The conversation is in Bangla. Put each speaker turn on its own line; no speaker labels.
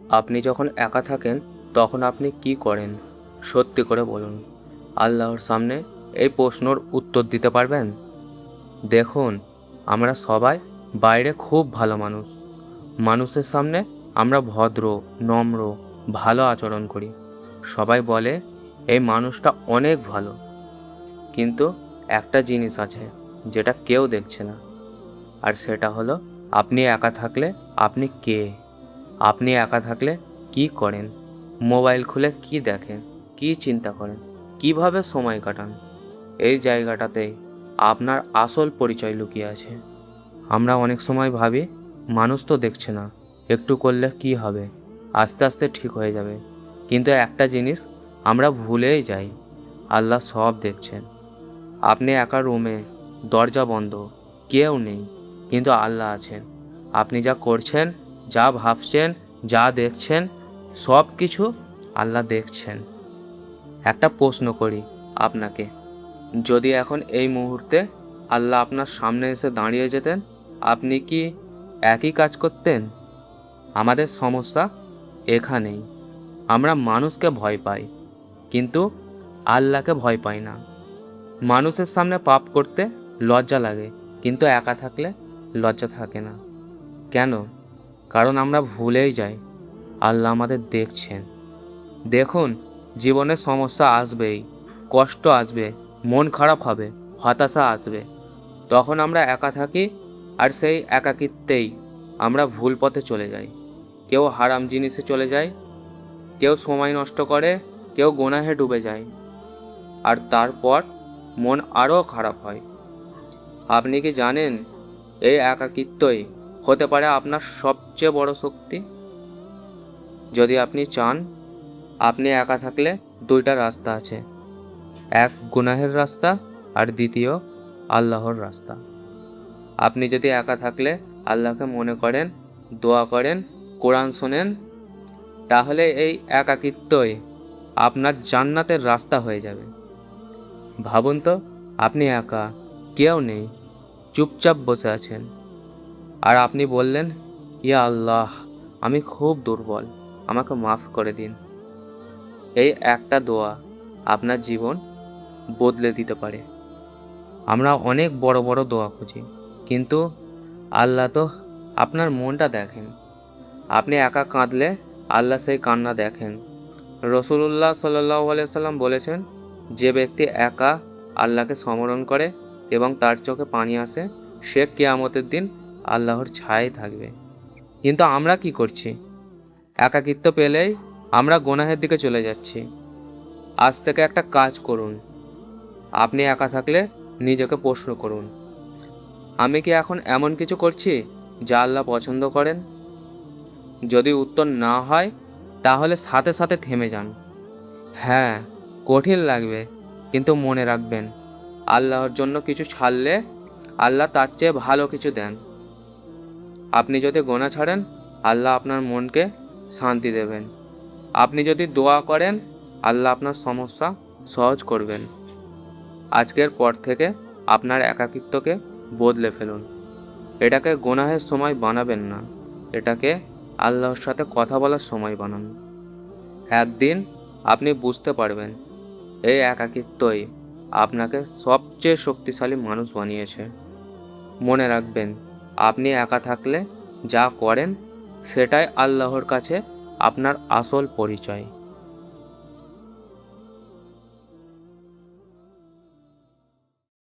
আপনি যখন একা থাকেন তখন আপনি কি করেন? সত্যি করে বলুন। আল্লাহর সামনে এই প্রশ্নর উত্তর দিতে পারবেন? দেখুন, আমরা সবাই বাইরে খুব ভালো মানুষ। মানুষের সামনে আমরা ভদ্র, নম্র, ভালো আচরণ করি। সবাই বলে এই মানুষটা অনেক ভালো। কিন্তু একটা জিনিস আছে যেটা কেউ দেখছে না। আর সেটা হলো আপনি একা থাকলে আপনি কে? আপনি একা থাকলে কি করেন? মোবাইল খুলে কি দেখেন? কি চিন্তা করেন? কিভাবে সময় কাটান? এই জায়গাটাতেই আপনার আসল পরিচয় লুকিয়ে আছে। আমরা অনেক সময় ভাবি মানুষ তো দেখছে না, একটু করলে কি হবে, আস্তে আস্তে ঠিক হয়ে যাবে। কিন্তু একটা জিনিস আমরা ভুলেই যাই, আল্লাহ সব দেখছেন। আপনি একা রুমে, দরজা বন্ধ, কেউ নেই, কিন্তু আল্লাহ আছেন। আপনি যা করছেন, যা ভাবছেন, যা দেখছেন, সব কিছু আল্লাহ দেখছেন। একটা প্রশ্ন করি আপনাকে, যদি এখন এই মুহূর্তে আল্লাহ আপনার সামনে এসে দাঁড়িয়ে যেতেন, আপনি কি একই কাজ করতেন? আমাদের সমস্যা এখানেই। আমরা মানুষকে ভয় পাই, কিন্তু আল্লাহকে ভয় পাই না। মানুষের সামনে পাপ করতে লজ্জা লাগে, কিন্তু একা থাকলে লজ্জা থাকে না। কেন? কারণ আমরা ভুলেই যাই আল্লাহ আমাদের দেখছেন। দেখুন, জীবনে সমস্যা আসবেই, কষ্ট আসবে, মন খারাপ হবে, হতাশা আসবে। তখন আমরা একা থাকি, আর সেই একাকিত্বেই আমরা ভুল পথে চলে যাই। কেউ হারাম জিনিসে চলে যায়, কেউ সময় নষ্ট করে, কেউ গুনাহে ডুবে যায়, আর তারপর মন আরও খারাপ হয়। আপনি কি জানেন, এই একাকিত্বই হতে পারে আপনার সবচেয়ে বড় শক্তি? যদি আপনি চান, আপনি একা থাকলে দুইটা রাস্তা আছে, এক গুনাহের রাস্তা, আর দ্বিতীয় আল্লাহর রাস্তা। আপনি যদি একা থাকলে আল্লাহকে মনে করেন, দোয়া করেন, কোরআন শোনেন, তাহলে এই একাকিত্বই আপনার জান্নাতের রাস্তা হয়ে যাবে। ভাবুন তো, আপনি একা, কেউ নেই, চুপচাপ বসে আছেন, আর আপনি বললেন, ইয়া আল্লাহ, আমি খুব দুর্বল, আমাকে মাফ করে দিন। এই একটা দোয়া আপনার জীবন বদলে দিতে পারে। আমরা অনেক বড় বড় দোয়া খুঁজি, কিন্তু আল্লাহ তো আপনার মনটা দেখেন। আপনি একা কাঁদলে আল্লাহ সেই কান্না দেখেন। রাসূলুল্লাহ সাল্লাল্লাহু আলাইহি সাল্লাম বলেছেন, যে ব্যক্তি একা আল্লাহকে স্মরণ করে এবং তার চোখে পানি আসে, সে কিয়ামতের দিন আল্লাহর ছায়ায় থাকবে। কিন্তু আমরা কি করছি? একাকিত্ব পেলেই আমরা গুনাহের দিকে চলে যাচ্ছি। আজ থেকে একটা কাজ করুন। আপনি একা থাকলে নিজেকে প্রশ্ন করুন, আমি কি এখন এমন কিছু করছি যা আল্লাহ পছন্দ করেন? যদি উত্তর না হয়, তাহলে সাথে সাথে থেমে যান। হ্যাঁ, কঠিন লাগবে, কিন্তু মনে রাখবেন, আল্লাহর জন্য কিছু ছাড়লে আল্লাহ তার চেয়ে ভালো কিছু দেন। আপনি যদি গোনা ছাড়েন, আল্লাহ আপনার মনকে শান্তি দেবেন। আপনি যদি দোয়া করেন, আল্লাহ আপনার সমস্যা সহজ করবেন। আজকের পর থেকে আপনার একাকিত্বকে বদলে ফেলুন। এটাকে গুনাহের সময় বানাবেন না, এটাকে আল্লাহর সাথে কথা বলার সময় বানান। একদিন আপনি বুঝতে পারবেন, এই একাকিত্বই আপনাকে সবচেয়ে শক্তিশালী মানুষ বানিয়েছে। মনে রাখবেন, আপনি একা থাকলে যা করেন সেটাই আল্লাহর কাছে আপনার আসল পরিচয়।